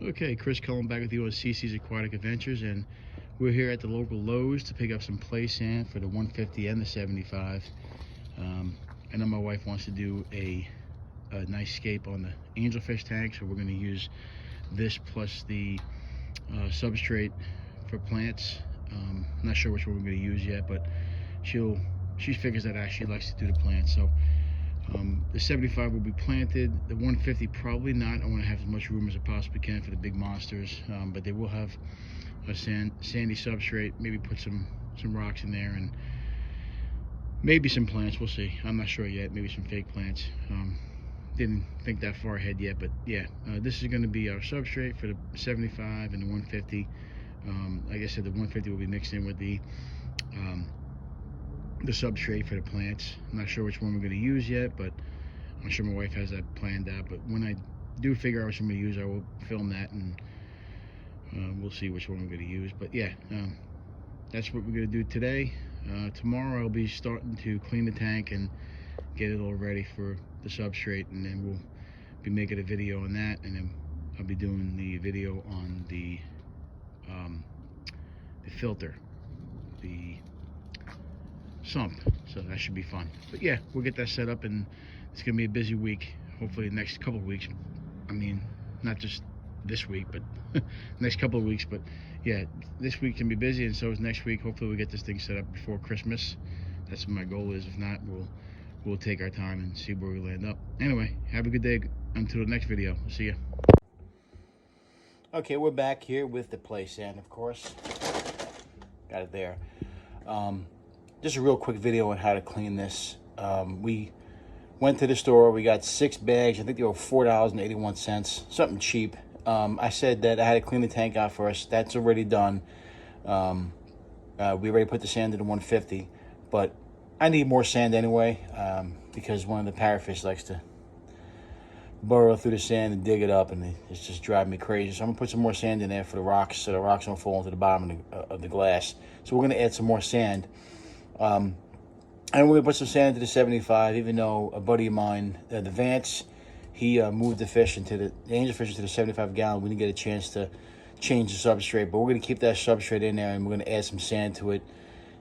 Okay, Chris Cullen back with you on CC's Aquatic Adventures, and we're here at the local Lowe's to pick up some Playsand for the 150 and the 75. I know my wife wants to do a nice scape on the angelfish tank, so we're going to use this plus the substrate for plants. I'm not sure which one we're going to use yet, but she figures that out. She likes to do the plants, so the 75 will be planted. The 150 probably not. I want to have as much room as I possibly can for the big monsters, but they will have a sandy substrate. Maybe put some rocks in there and maybe some plants. We'll see. I'm not sure yet. Maybe some fake plants. Didn't think that far ahead yet, but yeah, this is going to be our substrate for the 75 and the 150. Like I said, the 150 will be mixed in with the substrate for the plants. I'm not sure which one we're going to use yet, but I'm sure my wife has that planned out. But when I do figure out which one I'm going to use, I will film that, and we'll see which one we're going to use. But yeah, that's what we're going to do today. Tomorrow I'll be starting to clean the tank and get it all ready for the substrate, and then we'll be making a video on that, and then I'll be doing the video on the filter, the sump, so that should be fun. But yeah, we'll get that set up, and it's gonna be a busy week. Hopefully the next couple of weeks, I mean not just this week, but next couple of weeks. But yeah, this week can be busy, and so is next week. Hopefully we get this thing set up before Christmas. That's what my goal is. If not, we'll take our time and see where we land up. Anyway, have a good day until the next video. See ya. Okay, we're back here with the Playsand, of course. Got it there. Just a real quick video on how to clean this. We went to the store. We got 6 bags. I think they were $4.81, something cheap. I said that I had to clean the tank out first. That's already done. We already put the sand in the 150, but I need more sand anyway, because one of the parrotfish likes to burrow through the sand and dig it up, and it's just driving me crazy. So I'm gonna put some more sand in there for the rocks, so the rocks don't fall into the bottom of the glass. So we're gonna add some more sand. And we're gonna put some sand into the 75, even though a buddy of mine, the Vance, he moved the fish into the angelfish into the 75 gallon. We didn't get a chance to change the substrate, but we're gonna keep that substrate in there, and we're gonna add some sand to it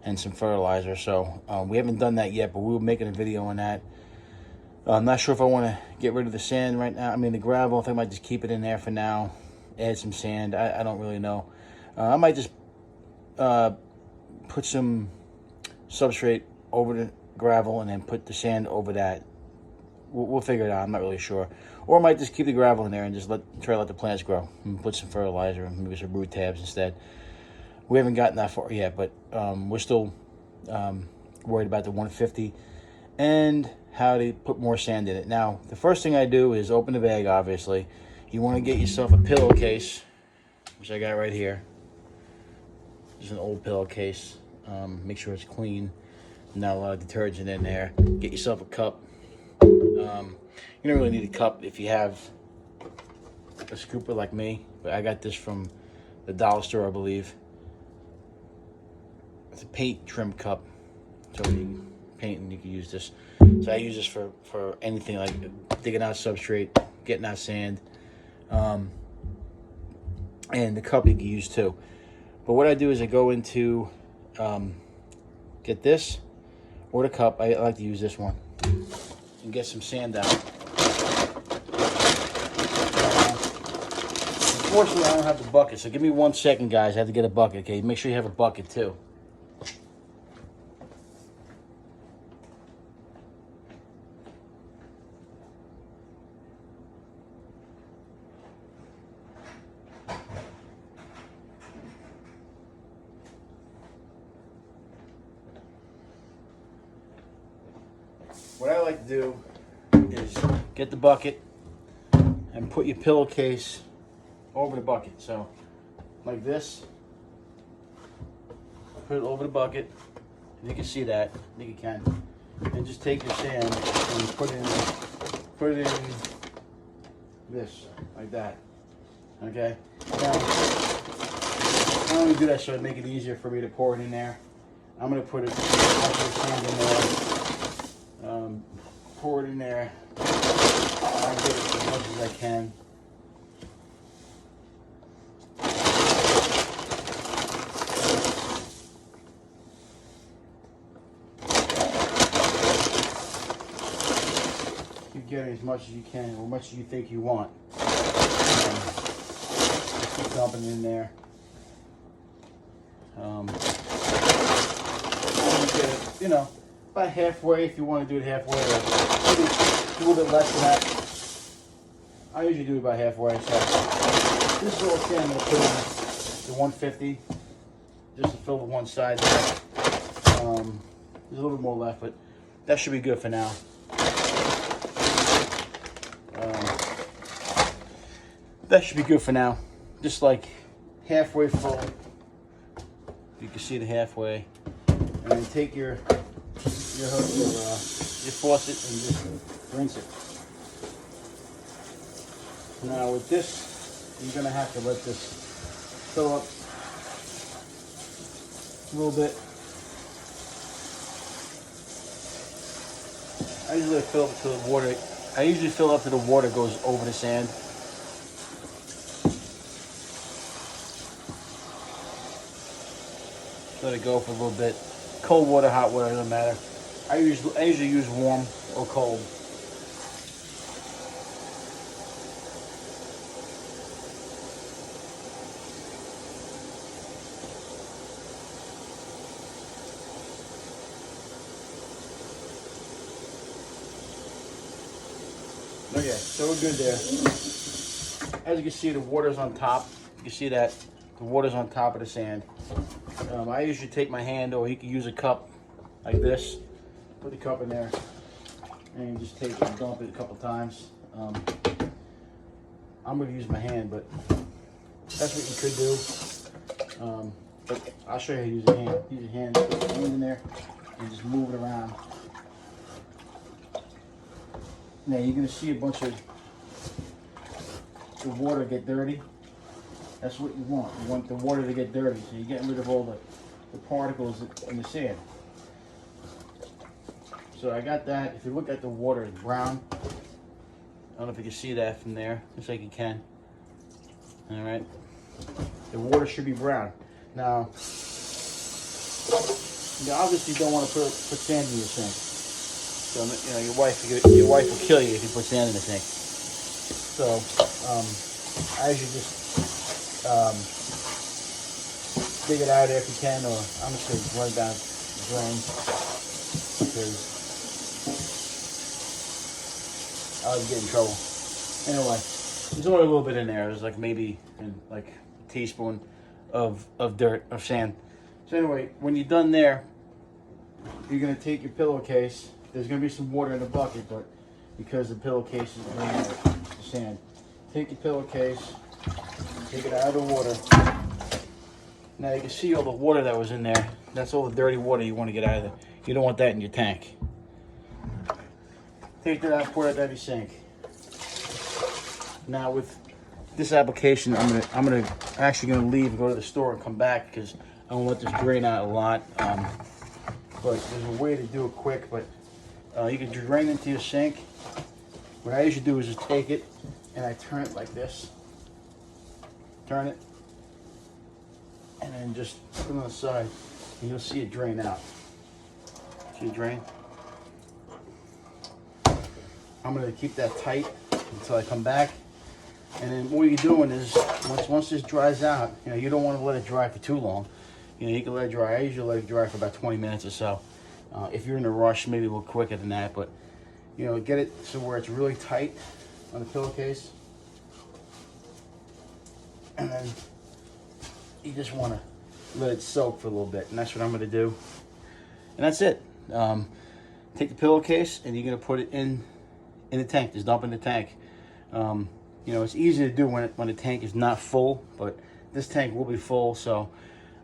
and some fertilizer. So we haven't done that yet, but we were making a video on that. I'm not sure if I want to get rid of the sand right now. I mean the gravel. I think I might just keep it in there for now. Add some sand. I don't really know. I might just put some substrate over the gravel and then put the sand over that. We'll figure it out. I'm not really sure. Or I might just keep the gravel in there and just try to let the plants grow and put some fertilizer and maybe some root tabs instead. We haven't gotten that far yet, but we're still worried about the 150 and how to put more sand in it. Now, the first thing I do is open the bag, obviously. You want to get yourself a pillowcase, which I got right here. This is an old pillowcase. Make sure it's clean. Not a lot of detergent in there. Get yourself a cup. You don't really need a cup if you have a scooper like me, but I got this from the dollar store, I believe. It's a paint trim cup, so when you paint, and you can use this. So I use this for anything like digging out substrate, getting out sand, and the cup you can use too. But what I do is I go into get this or the cup. I like to use this one and get some sand out. Unfortunately, I don't have the bucket, so give me 1 second, guys. I have to get a bucket. Okay, make sure you have a bucket too. What I like to do is get the bucket and put your pillowcase over the bucket. So, like this, put it over the bucket, and you can see that. I think you can. And just take your sand and put it in this, like that. Okay? Now, I only do that so it make it easier for me to pour it in there. I'm going to put sand in there. Pour it in there. I'll get it as much as I can. getting as much as you can, or much as you think you want. Keep dumping in there. Get it, you know, about halfway if you want to do it halfway, or maybe a little bit less than that. I usually do it about halfway. So this is all sand I'm going to put in the 150, just to fill the one side there. There's a little bit more left, but that should be good for now. That should be good for now. Just like halfway full. You can see the halfway, and then take your faucet and just rinse it. Now with this, you're gonna have to let this fill up a little bit. I usually fill up to the water. I usually fill up to the water goes over the sand. Let it go for a little bit. Cold water, hot water, doesn't matter. I usually use warm or cold. Okay, so we're good there. As you can see, the water's on top. You can see that the water's on top of the sand. I usually take my hand, or you can use a cup like this. Put the cup in there, and you just take it and dump it a couple times. I'm going to use my hand, but that's what you could do. But I'll show you how to use a hand. Use a hand, put your hand in there, and just move it around. Now you're going to see a bunch of the water get dirty. That's what you want. You want the water to get dirty, so you're getting rid of all the particles in the sand. So I got that. If you look at the water, it's brown. I don't know if you can see that from there. Looks like you can. All right. The water should be brown. Now, you obviously don't want to put sand in your sink. So you know your wife will kill you if you put sand in the sink. So I usually just dig it out if you can, or I'm just going to run it down the drain, because I would get in trouble. Anyway, there's only a little bit in there. There's like maybe like a teaspoon of sand. So anyway, when you're done there, you're going to take your pillowcase. There's going to be some water in the bucket, but because the pillowcase is made out of sand, take your pillowcase, take it out of the water. Now you can see all the water that was in there. That's all the dirty water you want to get out of there. You don't want that in your tank. Take that out, pour it out of your sink. Now with this application, I'm actually gonna leave and go to the store and come back, because I don't let this drain out a lot. But there's a way to do it quick. But you can drain into your sink. What I usually do is just take it and I turn it like this. Turn it, and then just put it on the side, and you'll see it drain out. See it drain? I'm going to keep that tight until I come back, and then what you're doing is once this dries out, you know, you don't want to let it dry for too long. You know, you can let it dry. I usually let it dry for about 20 minutes or so. If you're in a rush, maybe a little quicker than that, but you know, get it so where it's really tight on the pillowcase. And then you just want to let it soak for a little bit, and that's what I'm going to do. And that's it. Take the pillowcase and you're going to put it in the tank. Just dump in the tank. You know, it's easy to do when the tank is not full, but this tank will be full, so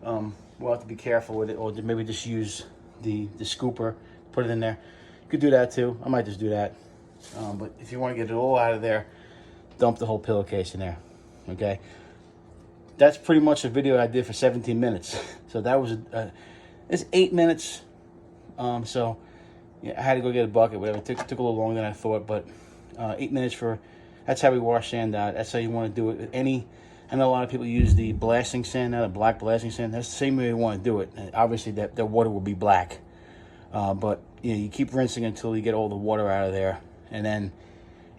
we'll have to be careful with it, or maybe just use the scooper, put it in there. You could do that too. I might just do that. But if you want to get it all out of there, dump the whole pillowcase in there. Okay. That's pretty much a video I did for 17 minutes. So that was it's 8 minutes. So yeah, I had to go get a bucket. Whatever. It took a little longer than I thought, but 8 minutes for. That's how we wash sand out. That's how you want to do it. I know a lot of people use the blasting sand now, the black blasting sand. That's the same way you want to do it. And obviously, that water will be black. But you know, you keep rinsing until you get all the water out of there, and then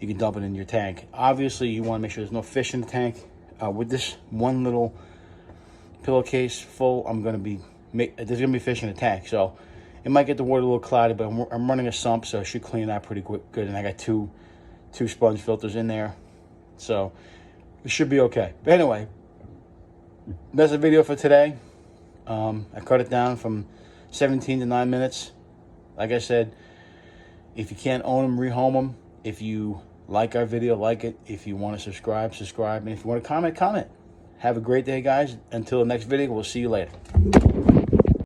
you can dump it in your tank. Obviously, you want to make sure there's no fish in the tank. With this one little pillowcase full, there's gonna be fish in the tank, so it might get the water a little cloudy, but I'm running a sump, so I should clean it out pretty good. And I got two sponge filters in there, so it should be okay. But anyway, that's the video for today. I cut it down from 17 to 9 minutes. Like I said, if you can't own them, rehome them. If you like our video, like it. If you want to subscribe, subscribe. And if you want to comment, comment. Have a great day, guys. Until the next video, we'll see you later.